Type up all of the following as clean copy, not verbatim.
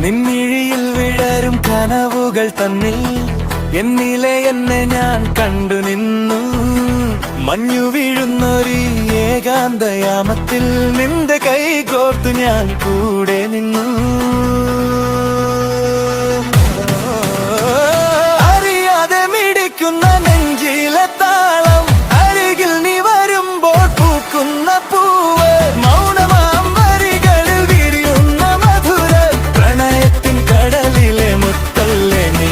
നിൻമിഴിയിൽ വിടരും കനവുകൾ തന്നിൽ എന്നിലെ എന്നെ ഞാൻ കണ്ടു നിന്നു. മഞ്ഞു വീഴുന്നൊരു ഏകാന്തയാമത്തിൽ നിന്റെ കൈ കോർത്തു ഞാൻ കൂടെ നിന്നു. അറിയാതെ മിടിക്കുന്ന നെഞ്ചിലെ താളം, അരികിൽ നീ വരുമ്പോൾ പൂക്കുന്ന പൂവ്, മൗനമാം വരികളിൽ വിരിയുന്ന മധുര പ്രണയത്തിൻ കടലിലെ മുത്തല്ലേ നീ.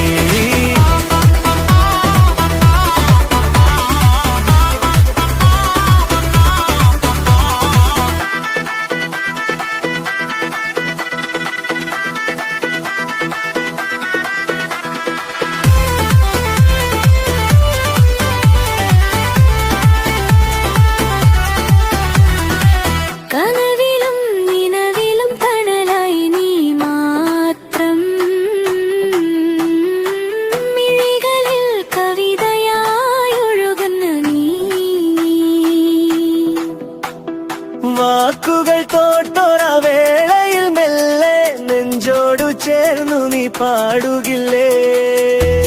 വാക്കുകൾ തോട്ടൊരവേളയിൽ മെല്ലെ നെഞ്ചോടു ചേർന്നു നീ പാടുകില്ലേ.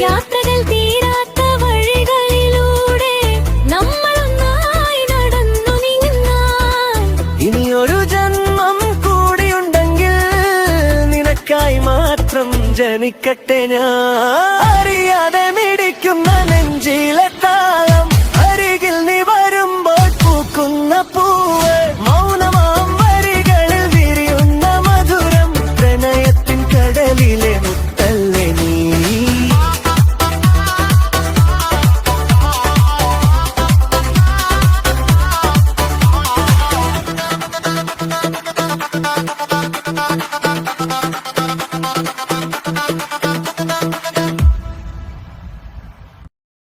യാത്രകൾ തീരാത്ത വഴികളിലൂടെ നമ്മളൊന്നായി നടന്നു നീങ്ങാൻ. ഇനിയൊരു ജന്മം കൂടിയുണ്ടെങ്കിൽ നിനക്കായി മാത്രം ജനിക്കട്ടെ ഞാൻ. അറിയാതെ മിടിക്കുന്ന നെഞ്ചിലെ താളം, അരികിൽ നീ